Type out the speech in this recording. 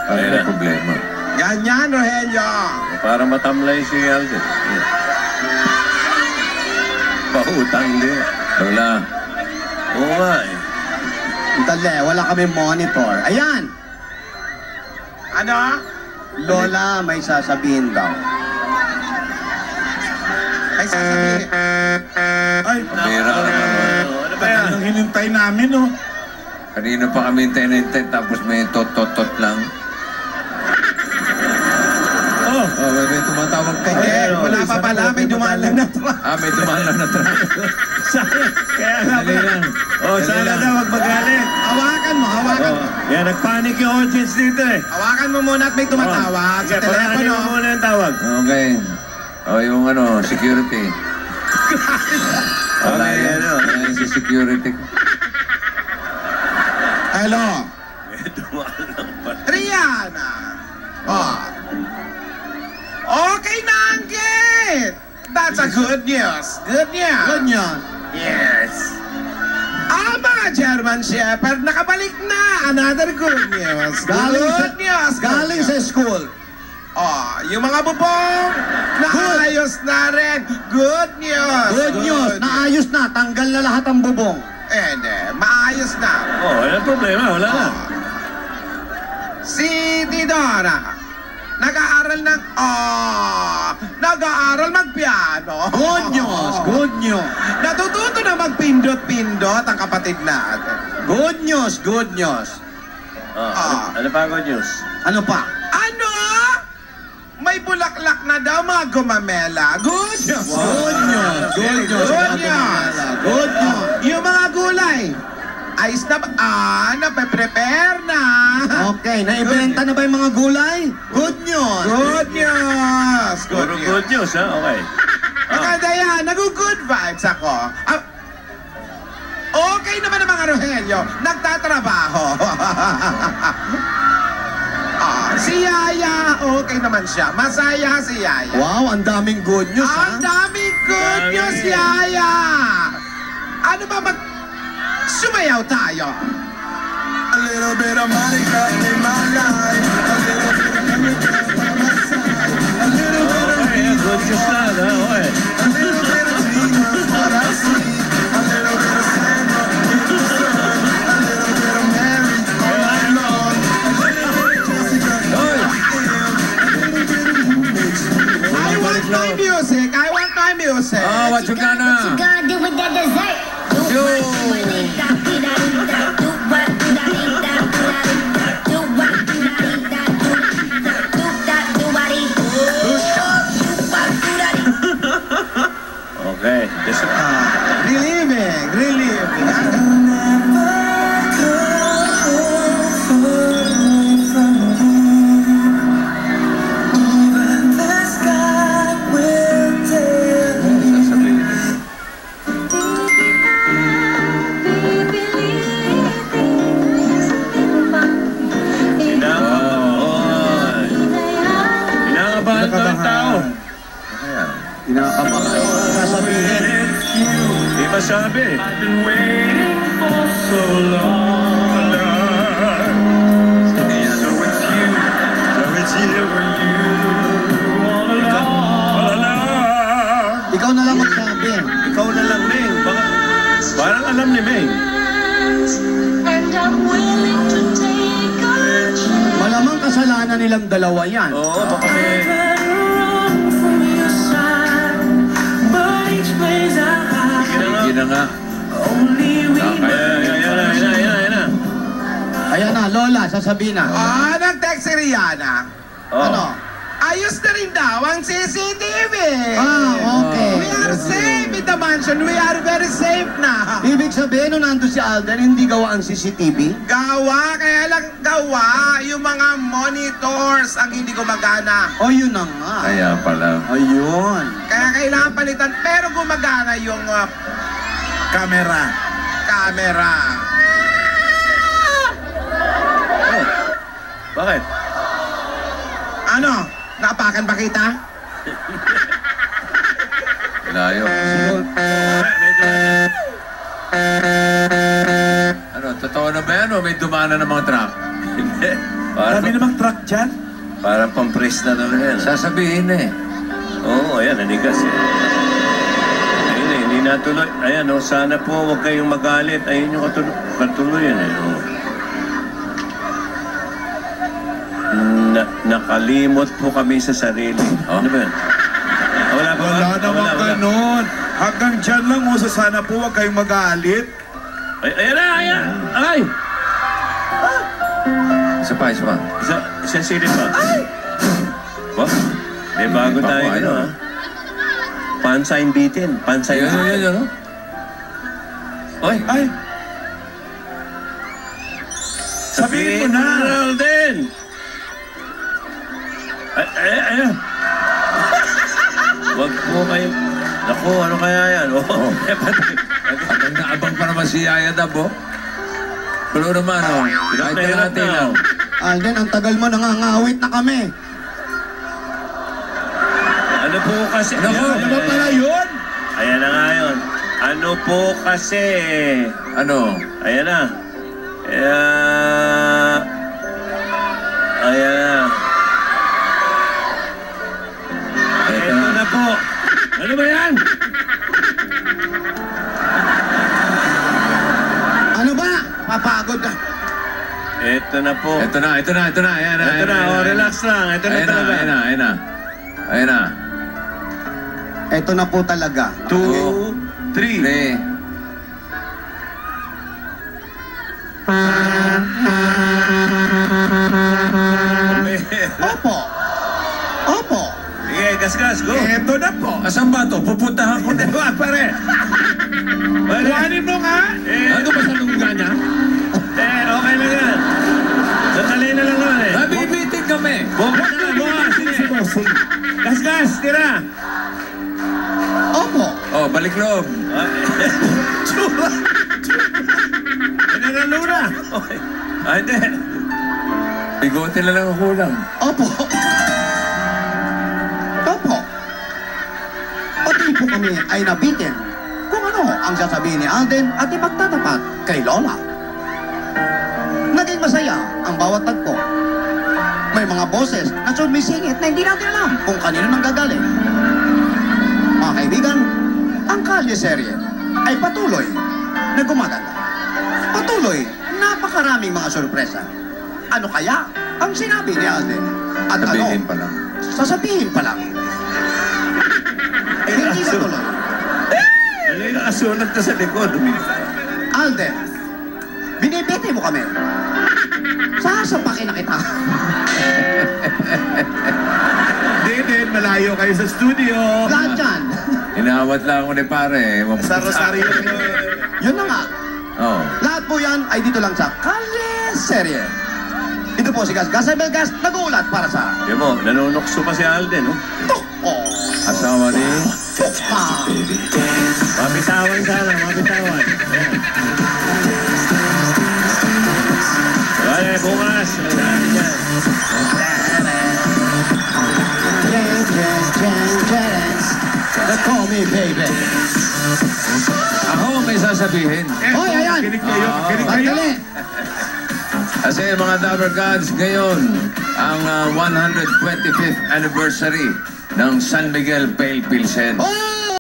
Ano na problema? Ganyan, Rogelio. Para matamlay si Alden. Pautang din. Lola. Oo nga eh. Dali, wala kami monitor. Ayan! Ano? Lola, may sasabihin daw. Ay, sasabihin. Ay, Pera ka naman. ano ba yan? Ang hinintay namin, oh. Kanina pa kami hintay tapos may tot-tot-tot lang. Oh, May tumatawag pa. Hindi, wala pa pala. May dumaan lang na truck. May dumaan lang na truck. kaya nga Dali lang. sana lang. daw, wag magalit. Hawakan mo, hawakan mo. Yan, nagpanik yung audience dito eh. Hawakan mo muna at may tumatawag sa Sige, palahanin telepono. mo muna yung tawag. Okay. Yung security. Wala yan. Ayan si security. Hello? Triana. Oh. Okay na ang gate. That's a good news. Good news. Good news. Yes. Ang mga German Shepherd nakabalik na. Another good news. Good news. Galing sa school. Oh, yung mga bubong, naayos na rin. Good news. Good news. Naayos na. Tanggal na lahat ang bubong. Hindi, maayos na. Walang problema, wala na. Si Didora, nag-aaral magpiano. Good news. Good news. Natututo na magpindot-pindot ang kapatid natin. Good news. Good news. Ano pa ang good news? Ano pa? Ano? May bulaklak na daw mga gumamela. Good news. Good news. Good news. Good news. Good news. Yung mga gulay, ayos na ba? Nape-prepare na. Okay, naibenta na ba yung mga gulay? Good news. Good news. Good Puro news. good news, ha? Okay. Maganda yan. Nag-good vibes ako. Okay naman ang mga Rogelio. Nagtatrabaho. Si Yaya, okay naman siya. Masaya si Yaya. Wow, ang daming good news, Ang ha? daming good news, Yaya. Ano ba sumayaw tayo? A little bit of Monica in my life. A little bit of Monica by my side. A little bit of Okay, good news na, ha? Okay. a little bit of Tina, what I see. A little bit of Sandra in the sun. A little bit of Mary all night long. A little bit of Jessica. I want my music. I want my music. What you gonna? What you gonna do with that dessert? Do what, do what, do what, do what, do what, Okay. Relieving. Kinakabahan daw ang tao. Kinakabahan. Sasabihin. Di ba sabi? I've been waiting for so long. So it's you. All along. Ikaw na lang magsabi. Ikaw na lang, Ming. Parang alam ni Ming. Malamang kasalanan nilang dalawa yan. Oo, baka may... Sige na nga. Ayan na. Ayan na, Lola, sasabihin na. Nag-text si Rihanna. Ano? Ayos na rin daw ang CCTV. Okay. We are safe in the mansion. We are very safe na. Ibig sabihin, nung nandun si Alden, hindi gawa ang CCTV? Gawa, kaya lang gawa. Yung mga monitors ang hindi gumagana. O, yun na nga. Kaya pala. Ayun. Kaya kailangan palitan. Pero gumagana yung Camera. camera. Bakit? Ano? Naapakan ba kita? Layo. Ano, totoo na ba yan o may dumana ng mga truck? Hindi. Para, Sabi namang truck dyan. Para pang-press na talaga yan. sasabihin eh. Oo, ayan, nanigas eh. Ayun eh, hindi natuloy. Ayan, oh, sana po huwag kayong magalit. Ayun yung katuluyan eh. Oh. Nakalimot po kami sa sarili. Oh. Ano ba yan? Wala pa ba? Wala naman ganun. Hanggang dyan lang mo sa sana po huwag kayong magalit. Ay, ayan na, ayan! Ay! Isa pa, isa pa. Isa silip pa. What? May bago Papo, tayo, ayaw. ano ha? Pansign bitin. Pansign Ayun, yun. Oy! Ay! Sabihin mo na! Alden! Ay! Wag po kayo. Naku, ano kaya yan? Oh. Abang na abang pa naman si Yaya Dab, oh. Pero naman, oh. Hirap Kahit na. natin lang. Alden, ang tagal mo, nangangawit na kami. Ano po kasi? Naku, Ano ba pala yun? Ayan na nga yun. Ano po kasi? Ano? Ayan na. Ayan na. Ito na po. Ano ba yan? Ano ba? Papagod ka. Ito na po. Ito na. Ayan na. Ito na, oh, relax lang. Ito na talaga. Ayan na. Ito na po talaga. 2, 3. Pre. Opo. Opo. Sige, gas, go. Eto na po. Asan ba to? Pupuntahan ko na. Diba, pare? Pare. Kuhanin mo nga. Ano ba sa lungga niya? Okay lang yan. Sandali na lang naman eh. Nabibitin kami. Bukas na, bukas. Sige. Gas, tira. Opo. Oh, balik loob. Tsura. Pinangalura. Okay. Hindi. Bigote na lang ang kulang. Opo. Opo. Pati po kami ay nabitin kung ano ang sasabihin ni Alden at ipagtatapat kay Lola. Naging masaya ang bawat tagpo. May mga boses na sumisingit na hindi natin alam kung kanino nang gagaling. Mga kaibigan, ang Kalye serye ay patuloy na gumaganda. Patuloy, napakaraming mga sorpresa. Ano kaya ang sinabi ni Alden? At Sabihin ano? pa lang. Sasabihin pa lang. Hindi na tuloy. Ano yung nakasunod ka sa likod? Alden, binibiti mo kami. Sasapakin na kita. Din, malayo kayo sa studio. Lahat yan. Inawat lang ako ni pare. Sa Rosario. Yun na nga. Oh. Lahat po yan ay dito lang sa Kalye serye. Ito po si Gas Belgas, nag-uulat para sa Yan mo, nanunokso pa si Alden, oh. Tukpo. Asawa ni... Tukpa. Mabitawan sana, mabitawan. Ayan. Vale, bukas. They call me baby. Ako may sasabihin. Hoy, ayan. Kinig kayo. Sandali. Kasi mga Dabber Gods, ngayon ang 125th anniversary ng San Miguel Pale Pilsen. Oh!